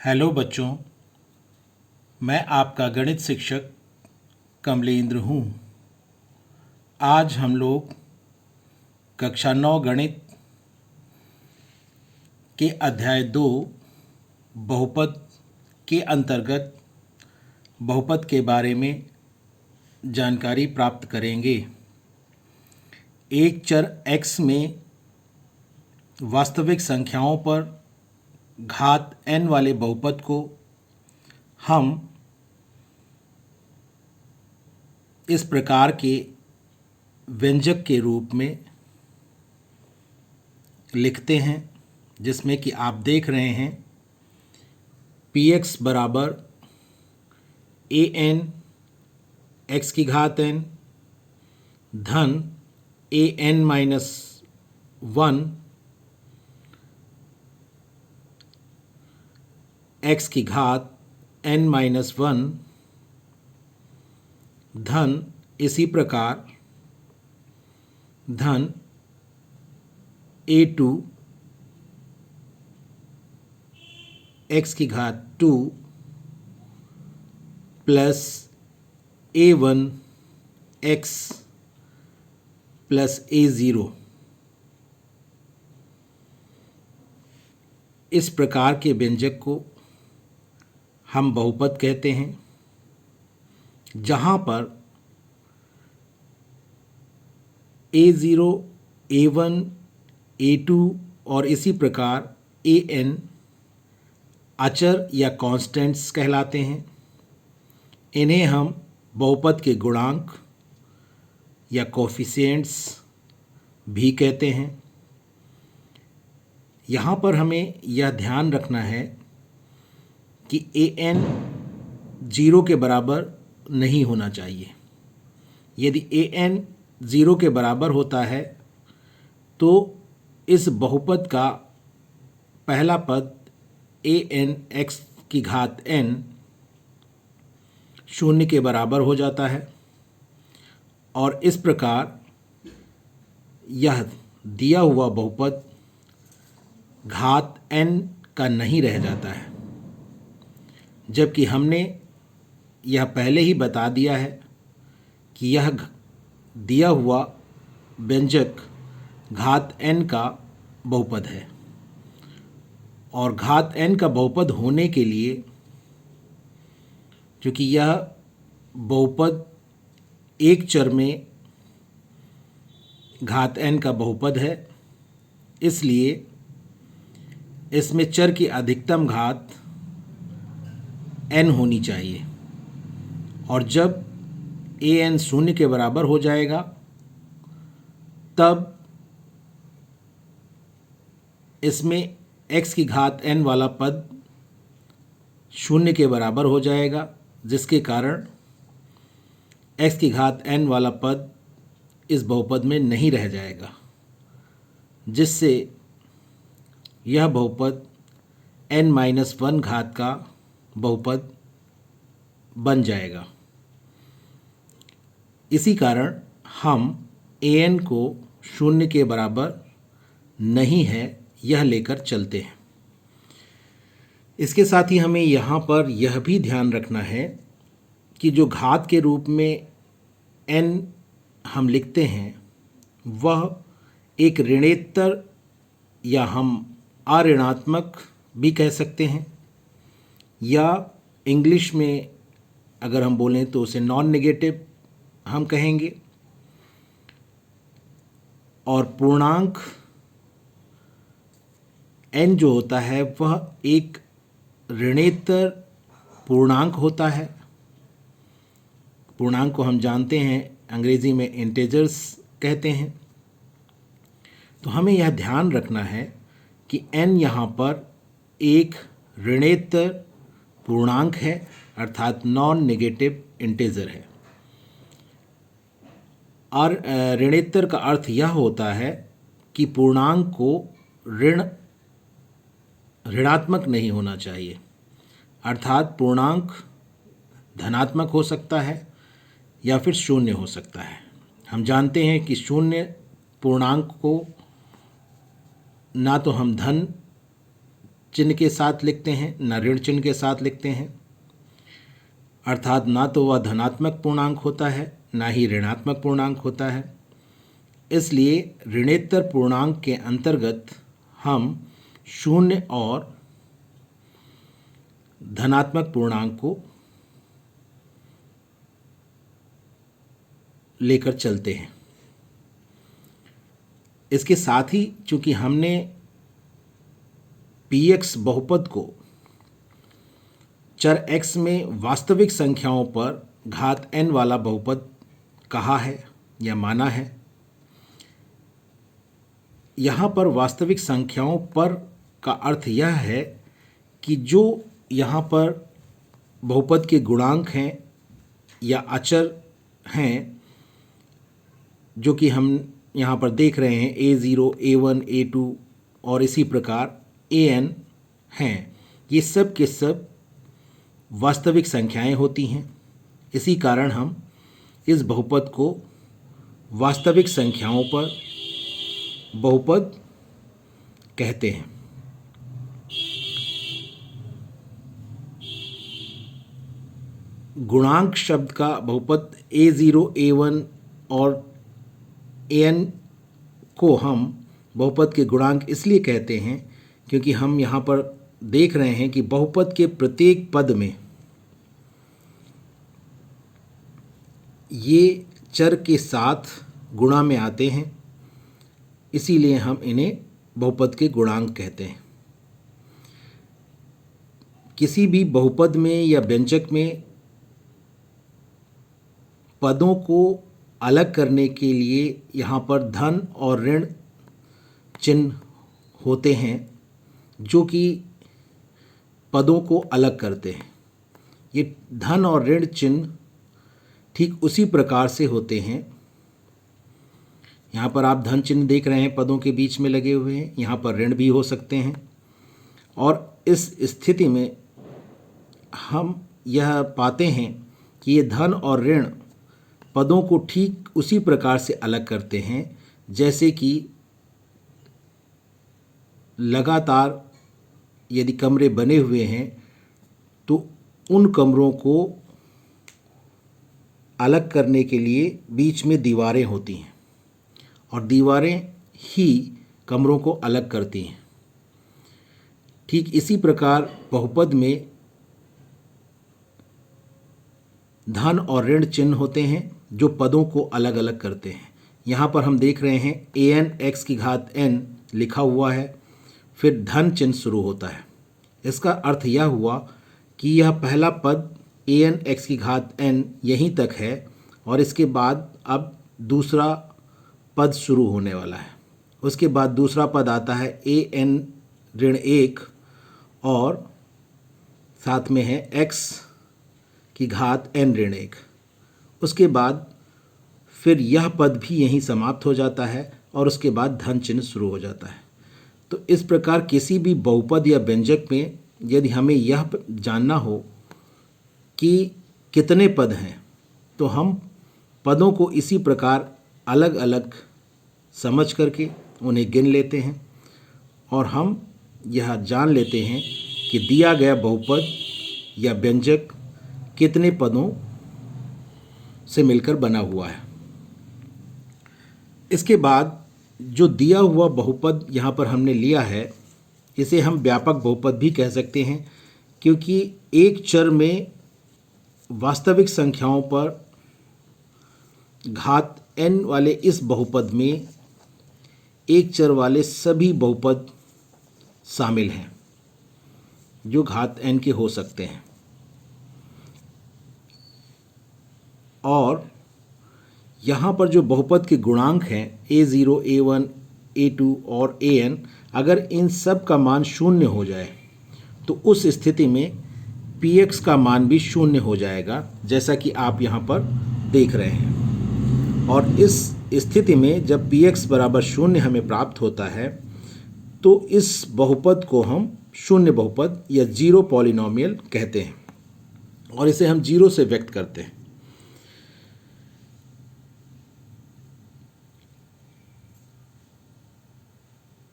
Hello बच्चों, मैं आपका गणित शिक्षक कमलेंद्र हूँ। आज हम लोग कक्षा 9 गणित के अध्याय 2 बहुपद के अंतर्गत बहुपद के बारे में जानकारी प्राप्त करेंगे। एक चर x में वास्तविक संख्याओं पर घात n वाले बहुपद को हम इस प्रकार के व्यंजक के रूप में लिखते हैं, जिसमें कि आप देख रहे हैं px बराबर an x की घात n धन an माइनस 1 x की घात n माइनस 1 धन इसी प्रकार धन a2 x की घात 2 plus a1 x plus a0। इस प्रकार के व्यंजक को हम बहुपद कहते हैं, जहाँ पर a0, a1, a2 और इसी प्रकार an अचर या कांस्टेंट्स कहलाते हैं। इन्हें हम बहुपद के गुणांक या कोफिशिएंट्स भी कहते हैं। यहाँ पर हमें यह ध्यान रखना है कि an 0 के बराबर नहीं होना चाहिए। यदि an 0 के बराबर होता है तो इस बहुपद का पहला पद an x की घात n 0 के बराबर हो जाता है और इस प्रकार यह दिया हुआ बहुपद घात n का नहीं रह जाता है, जबकि हमने यह पहले ही बता दिया है कि यह दिया हुआ व्यंजक घात n का बहुपद है और घात n का बहुपद होने के लिए, क्योंकि यह बहुपद एक चर में घात n का बहुपद है, इसलिए इसमें चर की अधिकतम घात n होनी चाहिए और जब an 0 के बराबर हो जाएगा तब इसमें x की घात n वाला पद 0 के बराबर हो जाएगा, जिसके कारण x की घात n वाला पद इस बहुपद में नहीं रह जाएगा, जिससे यह बहुपद n-1 घात का बहुपद बन जाएगा। इसी कारण हम an को 0 के बराबर नहीं है यह लेकर चलते हैं। इसके साथ ही हमें यहाँ पर यह भी ध्यान रखना है कि जो घात के रूप में n हम लिखते हैं वह एक ऋणेतर या हम अऋणात्मक भी कह सकते हैं, या इंग्लिश में अगर हम बोलें तो उसे नॉन नेगेटिव हम कहेंगे। और पूर्णांक n जो होता है वह एक ऋणेतर पूर्णांक होता है। पूर्णांक को हम जानते हैं अंग्रेजी में इंटेजर्स कहते हैं। तो हमें यह ध्यान रखना है कि n यहाँ पर एक ऋणेतर पूर्णांक है, अर्थात नॉन नेगेटिव इंटेजर है। और ऋणेतर का अर्थ यह होता है कि पूर्णांक को ऋणात्मक नहीं होना चाहिए, अर्थात पूर्णांक धनात्मक हो सकता है या फिर शून्य हो सकता है। हम जानते हैं कि शून्य पूर्णांक को ना तो हम धन चिन्ह के साथ लिखते हैं ना ऋण चिन्ह के साथ लिखते हैं, अर्थात ना तो वह धनात्मक पूर्णांक होता है ना ही ऋणात्मक पूर्णांक होता है। इसलिए ऋणेतर पूर्णांक के अंतर्गत हम शून्य और धनात्मक पूर्णांक को लेकर चलते हैं। इसके साथ ही चूंकि हमने px बहुपद को चर x में वास्तविक संख्याओं पर घात n वाला बहुपद कहा है या माना है, यहाँ पर वास्तविक संख्याओं पर का अर्थ यह है कि जो यहाँ पर बहुपद के गुणांक हैं या अचर हैं, जो कि हम यहाँ पर देख रहे हैं a0, a1, a2 और इसी प्रकार an हैं, ये सब के सब वास्तविक संख्याएं होती हैं। इसी कारण हम इस बहुपद को वास्तविक संख्याओं पर बहुपद कहते हैं। गुणांक शब्द का बहुपद a0, a1 और an को हम बहुपद के गुणांक इसलिए कहते हैं क्योंकि हम यहाँ पर देख रहे हैं कि बहुपद के प्रत्येक पद में ये चर के साथ गुणा में आते हैं, इसीलिए हम इन्हें बहुपद के गुणांक कहते हैं। किसी भी बहुपद में या व्यंजक में पदों को अलग करने के लिए यहाँ पर धन और ऋण चिन्ह होते हैं जो कि पदों को अलग करते हैं। ये धन और ऋण चिन्ह ठीक उसी प्रकार से होते हैं। यहाँ पर आप धन चिन्ह देख रहे हैं पदों के बीच में लगे हुए हैं, यहाँ पर ऋण भी हो सकते हैं। और इस स्थिति में हम यह पाते हैं कि ये धन और ऋण पदों को ठीक उसी प्रकार से अलग करते हैं जैसे कि लगातार यदि कमरे बने हुए हैं तो उन कमरों को अलग करने के लिए बीच में दीवारें होती हैं और दीवारें ही कमरों को अलग करती हैं। ठीक इसी प्रकार बहुपद में धन और ऋण चिन्ह होते हैं जो पदों को अलग अलग करते हैं। यहाँ पर हम देख रहे हैं an x की घात n लिखा हुआ है, फिर धन चिन्ह शुरू होता है। इसका अर्थ यह हुआ कि यह पहला पद an x की घात n यहीं तक है और इसके बाद अब दूसरा पद शुरू होने वाला है। उसके बाद दूसरा पद आता है an ऋण 1 और साथ में है x की घात n ऋण 1। उसके बाद फिर यह पद भी यहीं समाप्त हो जाता है और उसके बाद धन चिन्ह शुरू हो जाता है। तो इस प्रकार किसी भी बहुपद या व्यंजक में यदि हमें यह जानना हो कि कितने पद हैं तो हम पदों को इसी प्रकार अलग अलग समझ करके उन्हें गिन लेते हैं और हम यह जान लेते हैं कि दिया गया बहुपद या व्यंजक कितने पदों से मिलकर बना हुआ है। इसके बाद जो दिया हुआ बहुपद यहाँ पर हमने लिया है इसे हम व्यापक बहुपद भी कह सकते हैं क्योंकि एक चर में वास्तविक संख्याओं पर घात n वाले इस बहुपद में एक चर वाले सभी बहुपद शामिल हैं जो घात n के हो सकते हैं। और यहाँ पर जो बहुपद के गुणांक हैं a0, a1, a2 और an, अगर इन सब का मान शून्य हो जाए तो उस स्थिति में px का मान भी शून्य हो जाएगा जैसा कि आप यहाँ पर देख रहे हैं। और इस स्थिति में जब px बराबर शून्य हमें प्राप्त होता है तो इस बहुपद को हम शून्य बहुपद या जीरो पॉलिनोमियल कहते हैं और इसे हम जीरो से व्यक्त करते हैं।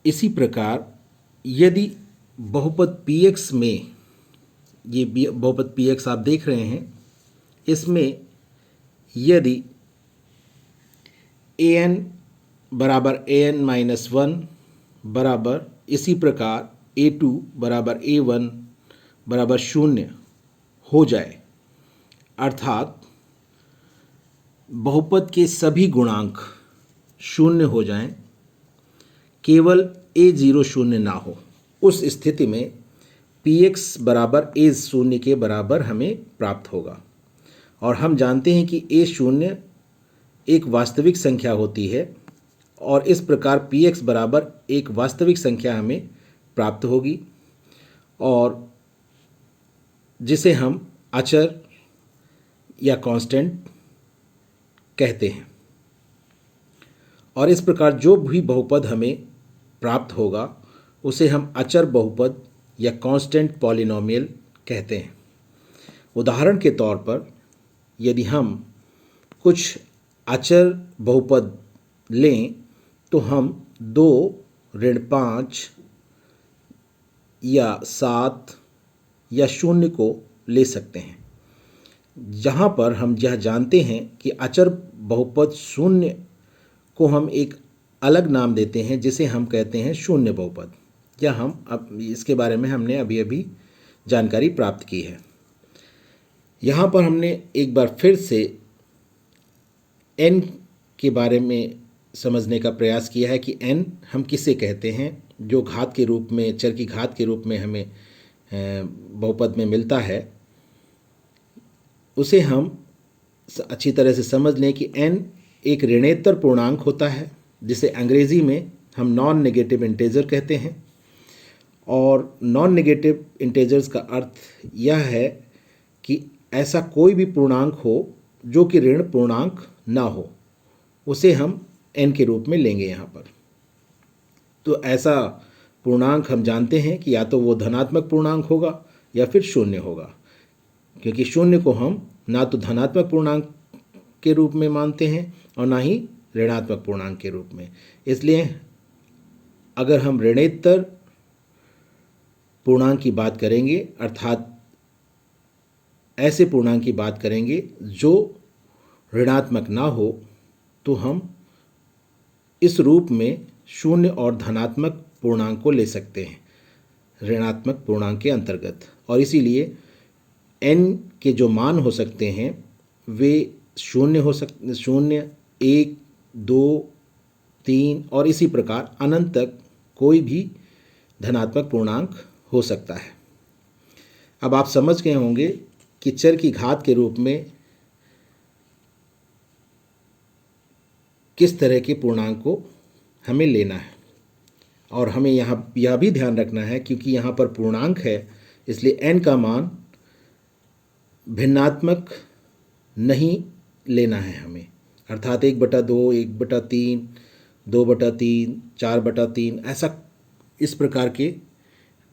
इसी प्रकार यदि बहुपद px में, ये बहुपद px आप देख रहे हैं, इसमें यदि an बराबर an माइनस 1 बराबर इसी प्रकार a2 बराबर a1 बराबर 0 हो जाए, अर्थात बहुपद के सभी गुणांक 0 हो जाएं, केवल a0 0 ना हो, उस स्थिति में px बराबर a0 के बराबर हमें प्राप्त होगा। और हम जानते हैं कि a0 एक वास्तविक संख्या होती है और इस प्रकार px बराबर एक वास्तविक संख्या हमें प्राप्त होगी और जिसे हम अचर या कांस्टेंट कहते हैं। और इस प्रकार जो भी बहुपद हमें प्राप्त होगा उसे हम अचर बहुपद या कांस्टेंट पॉलिनोमियल कहते हैं। उदाहरण के तौर पर यदि हम कुछ अचर बहुपद लें तो हम 2 ऋण 5 या 7 या 0 को ले सकते हैं, जहाँ पर हम यह जानते हैं कि अचर बहुपद 0 को हम एक अलग नाम देते हैं जिसे हम कहते हैं शून्य बहुपद, या हम अब इसके बारे में हमने अभी अभी जानकारी प्राप्त की है। यहाँ पर हमने एक बार फिर से n के बारे में समझने का प्रयास किया है कि n हम किसे कहते हैं, जो घात के रूप में, चर की घात के रूप में हमें बहुपद में मिलता है, उसे हम अच्छी तरह से समझ लें कि n एक ऋणेतर पूर्णांक होता है जिसे अंग्रेज़ी में हम नॉन नेगेटिव इंटेजर कहते हैं। और नॉन नेगेटिव इंटेजर्स का अर्थ यह है कि ऐसा कोई भी पूर्णांक हो जो कि ऋण पूर्णांक ना हो, उसे हम n के रूप में लेंगे यहाँ पर। तो ऐसा पूर्णांक हम जानते हैं कि या तो वो धनात्मक पूर्णांक होगा या फिर शून्य होगा, क्योंकि शून्य को हम ना तो धनात्मक पूर्णांक के रूप में मानते हैं और ना ही ऋणात्मक पूर्णांक के रूप में। इसलिए अगर हम ऋणेतर पूर्णांक की बात करेंगे, अर्थात ऐसे पूर्णांक की बात करेंगे जो ऋणात्मक ना हो, तो हम इस रूप में शून्य और धनात्मक पूर्णांक को ले सकते हैं ऋणात्मक पूर्णांक के अंतर्गत। और इसीलिए n के जो मान हो सकते हैं वे शून्य हो सकते, 0, 1, 2, 3 और इसी प्रकार अनंत तक कोई भी धनात्मक पूर्णांक हो सकता है। अब आप समझ गए होंगे कि चर की घात के रूप में किस तरह के पूर्णांक को हमें लेना है। और हमें यहाँ यह भी ध्यान रखना है, क्योंकि यहाँ पर पूर्णांक है, इसलिए n का मान भिन्नात्मक नहीं लेना है हमें, अर्थात 1/2, 1/3, 2/3, 4/3, ऐसा इस प्रकार के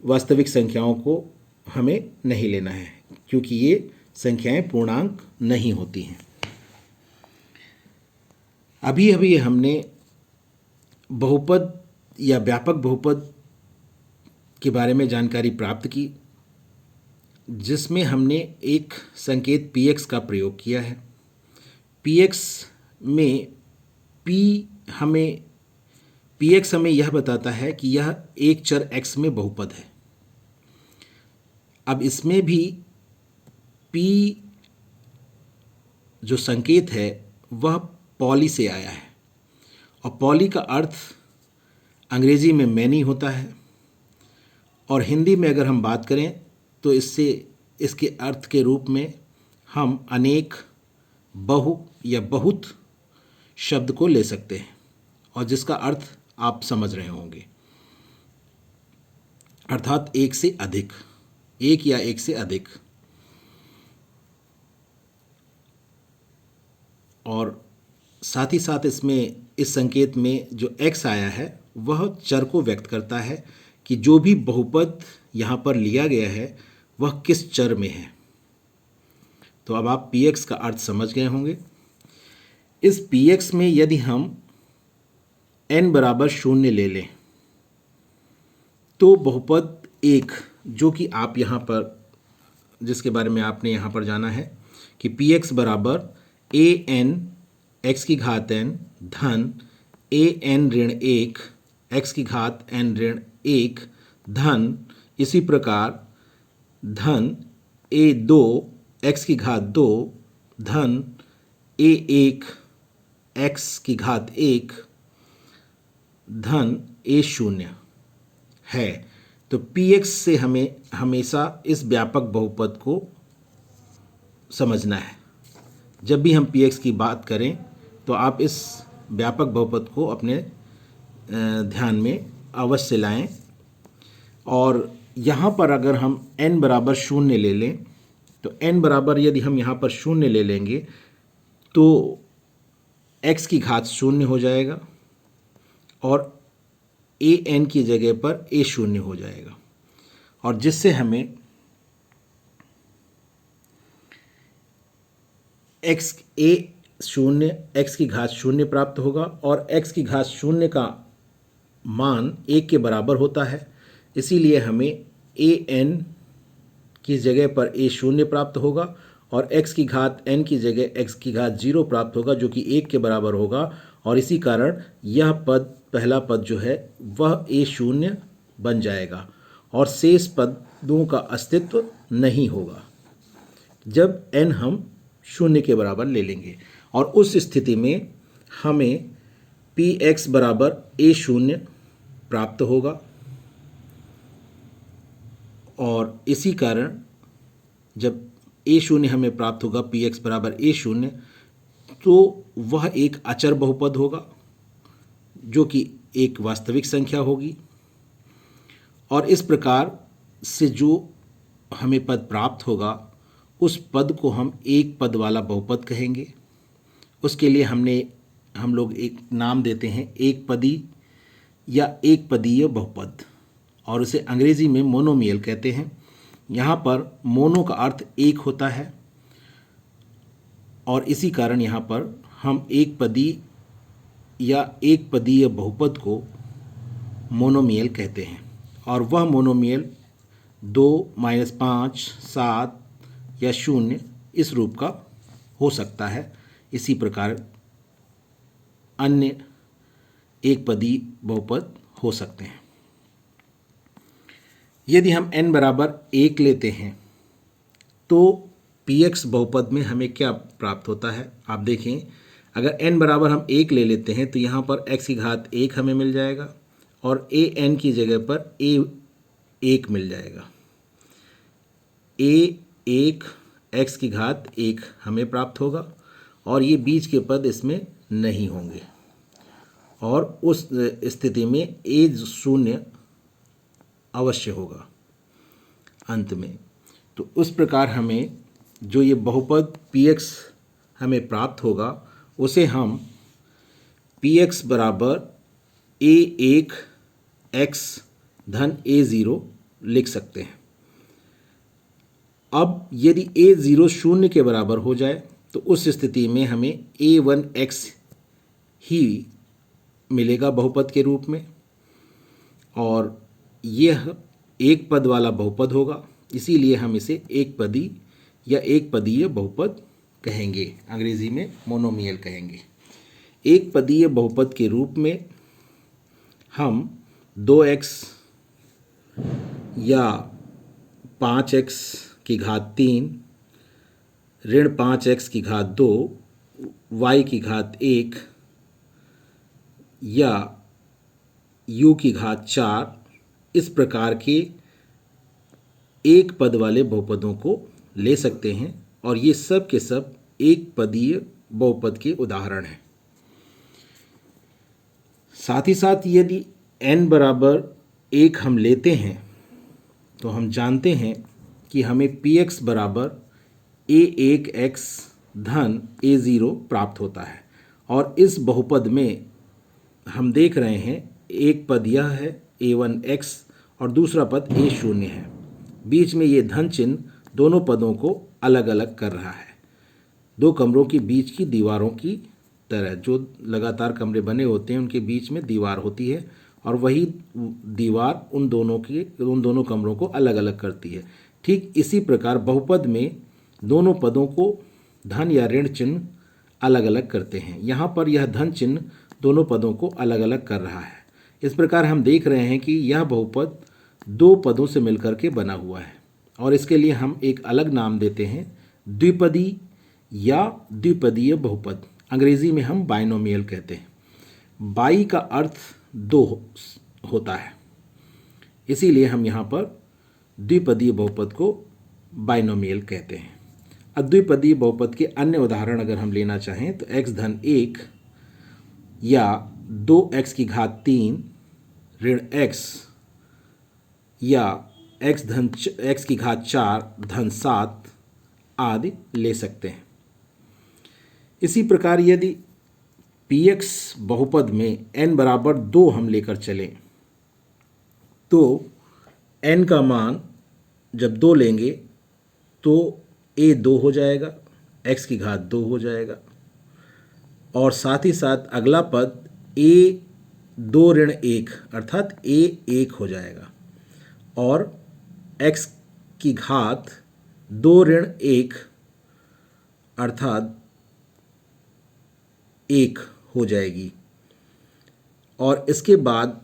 वास्तविक संख्याओं को हमें नहीं लेना है, क्योंकि ये संख्याएं पूर्णांक नहीं होती हैं। अभी अभी हमने बहुपद या व्यापक बहुपद के बारे में जानकारी प्राप्त की, जिसमें हमने एक संकेत px का प्रयोग किया है। px में px हमें यह बताता है कि यह एक चर x में बहुपद है। अब इसमें भी p जो संकेत है वह पॉली से आया है, और पॉली का अर्थ अंग्रेजी में मैनी होता है, और हिंदी में अगर हम बात करें तो इसके अर्थ के रूप में हम अनेक, बहु या बहुत शब्द को ले सकते हैं, और जिसका अर्थ आप समझ रहे होंगे, अर्थात एक से अधिक, एक या एक से अधिक। और साथ ही साथ इसमें इस संकेत में जो x आया है वह चर को व्यक्त करता है कि जो भी बहुपद यहाँ पर लिया गया है वह किस चर में है। तो अब आप px का अर्थ समझ गए होंगे। इस px में यदि हम n बराबर 0 ले लें तो बहुपद एक जो कि आप यहाँ पर जिसके बारे में आपने यहाँ पर जाना है कि पी एक्स बराबर ए एन एक्स की घात एन धन ए एन ऋण एक एक्स की घात एन ऋण एक धन इसी प्रकार धन ए दो एक्स की घात दो धन ए एक एक्स की घात एक धन ए शून्य है। तो पी एक्स से हमें हमेशा इस व्यापक बहुपद को समझना है। जब भी हम पी एक्स की बात करें तो आप इस व्यापक बहुपद को अपने ध्यान में अवश्य लाएं। और यहाँ पर अगर हम n बराबर शून्य ले लें तो n बराबर यदि हम यहाँ पर शून्य ले लेंगे तो x की घात शून्य हो जाएगा और ए एन की जगह पर ए शून्य हो जाएगा, और जिससे हमें एक्स ए शून्य एक्स की घात शून्य प्राप्त होगा और एक्स की घात शून्य का मान एक के बराबर होता है। इसीलिए हमें ए एन की जगह पर ए शून्य प्राप्त होगा और x की घात n की जगह x की घात 0 प्राप्त होगा जो कि 1 के बराबर होगा, और इसी कारण यह पद पहला पद जो है वह ए शून्य बन जाएगा और शेष पदों का अस्तित्व नहीं होगा जब n हम शून्य के बराबर ले लेंगे। और उस स्थिति में हमें पी एक्स बराबर ए शून्य प्राप्त होगा, और इसी कारण जब ए शून्य हमें प्राप्त होगा पी एक्स बराबर ए शून्य तो वह एक अचर बहुपद होगा जो कि एक वास्तविक संख्या होगी। और इस प्रकार से जो हमें पद प्राप्त होगा उस पद को हम एक पद वाला बहुपद कहेंगे। उसके लिए हम लोग एक नाम देते हैं एक पदी या एक पदीय बहुपद, और उसे अंग्रेजी में मोनोमियल कहते हैं। यहाँ पर मोनो का अर्थ एक होता है और इसी कारण यहाँ पर हम एक पदी या एक पदीय बहुपद को मोनोमियल कहते हैं, और वह मोनोमियल 2, -5, 7 या 0 इस रूप का हो सकता है। इसी प्रकार अन्य एक पदी बहुपद हो सकते हैं। यदि हम n बराबर 1 लेते हैं तो पी एक्स बहुपद में हमें क्या प्राप्त होता है आप देखें। अगर n बराबर हम 1 ले लेते हैं तो यहाँ पर x की घात 1 हमें मिल जाएगा और ए एन की जगह पर ए 1 मिल जाएगा। ए 1 x की घात 1 हमें प्राप्त होगा और ये बीच के पद इसमें नहीं होंगे, और उस स्थिति में ए शून्य अवश्य होगा अंत में। तो उस प्रकार हमें जो ये बहुपद पी एक्स हमें प्राप्त होगा उसे हम पी एक्स बराबर ए 1 एक्स धन ए 0 लिख सकते हैं। अब यदि ए 0 शून्य के बराबर हो जाए तो उस स्थिति में हमें ए 1 एक्स ही मिलेगा बहुपद के रूप में, और यह एक पद वाला बहुपद होगा। इसीलिए हम इसे एक पदी या एक पदीय बहुपद कहेंगे, अंग्रेजी में मोनोमियल कहेंगे। एक पदीय बहुपद के रूप में हम 2x या 5x की घात 3 ऋण 5x की घात 2 y की घात 1 या u की घात 4 इस प्रकार के एक पद वाले बहुपदों को ले सकते हैं, और ये सब के सब एक पदीय बहुपद के उदाहरण हैं। साथ ही साथ यदि n बराबर 1 हम लेते हैं तो हम जानते हैं कि हमें पी एक्स बराबर ए 1 एक्स धन ए 0 प्राप्त होता है, और इस बहुपद में हम देख रहे हैं एक पद यह है a1 x और दूसरा पद a शून्य है। बीच में ये धन चिन्ह दोनों पदों को अलग अलग कर रहा है। दो कमरों के बीच की दीवारों की तरह, जो लगातार कमरे बने होते हैं उनके बीच में दीवार होती है और वही दीवार उन दोनों कमरों को अलग अलग करती है। ठीक इसी प्रकार बहुपद में दोनों पदों को धन या ऋण चिन्ह अलग अलग करते हैं। यहाँ पर यह धन चिन्ह दोनों पदों को अलग अलग कर रहा है। इस प्रकार हम देख रहे हैं कि यह बहुपद दो पदों से मिलकर के बना हुआ है और इसके लिए हम एक अलग नाम देते हैं द्विपदी या द्विपदीय बहुपद। अंग्रेजी में हम बाइनोमियल कहते हैं। बाई का अर्थ दो होता है, इसीलिए हम यहाँ पर द्विपदीय बहुपद को बाइनोमियल कहते हैं। अद्विपदीय बहुपद के अन्य उदाहरण अगर हम लेना चाहें तो x धन 1 या 2x की घात 3 ऋण x या x की घात 4 धन 7 आदि ले सकते हैं। इसी प्रकार यदि px बहुपद में n बराबर 2 हम लेकर चलें तो n का मान जब 2 लेंगे तो a 2 हो जाएगा, x की घात 2 हो जाएगा और साथ ही साथ अगला पद a 2 ऋण 1 अर्थात a 1 हो जाएगा और x की घात 2 ऋण 1 अर्थात 1 हो जाएगी और इसके बाद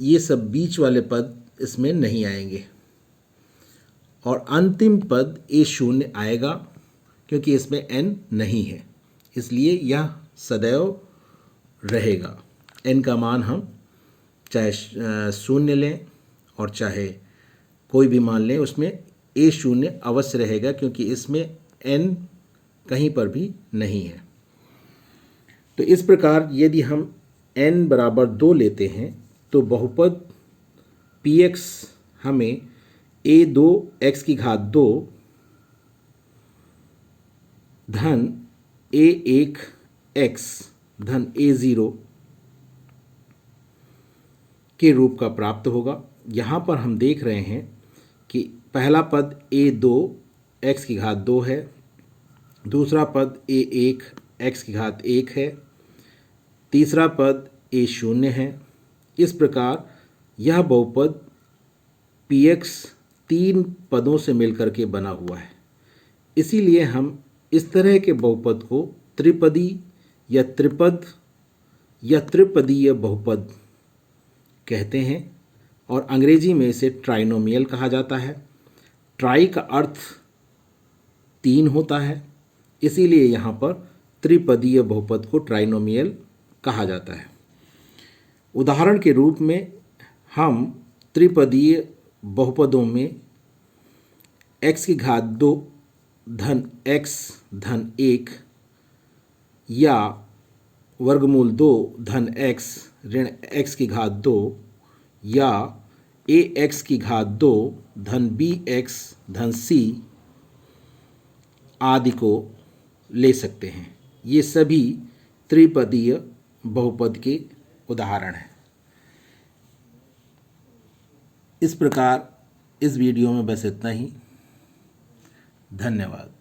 ये सब बीच वाले पद इसमें नहीं आएंगे और अंतिम पद a0 आएगा क्योंकि इसमें n नहीं है, इसलिए यह सदैव रहेगा। n का मान हम चाहे 0 लें और चाहे कोई भी मान लें, उसमें a0 अवश्य रहेगा क्योंकि इसमें n कहीं पर भी नहीं है। तो इस प्रकार यदि हम n बराबर 2 लेते हैं तो बहुपद px हमें a2 x की घात 2 धन a1 x धन a0 के रूप का प्राप्त होगा। यहाँ पर हम देख रहे हैं कि पहला पद a2 x की घात 2 है, दूसरा पद a1 x की घात 1 है, तीसरा पद a0 है। इस प्रकार यह बहुपद px 3 पदों से मिलकर के बना हुआ है। इसीलिए हम इस तरह के बहुपद को त्रिपदी या त्रिपद या त्रिपदीय बहुपद कहते हैं और अंग्रेजी में इसे ट्राइनोमियल कहा जाता है। ट्राई का अर्थ 3 होता है, इसीलिए यहाँ पर त्रिपदीय बहुपद को ट्राइनोमियल कहा जाता है। उदाहरण के रूप में हम त्रिपदीय बहुपदों में x की घात 2 धन x धन 1 या वर्गमूल 2 धन x ऋण x की घात 2 या ax की घात 2 धन bx धन c आदि को ले सकते हैं। ये सभी त्रिपदीय बहुपद के उदाहरण हैं। इस प्रकार इस वीडियो में बस इतना ही। धन्यवाद।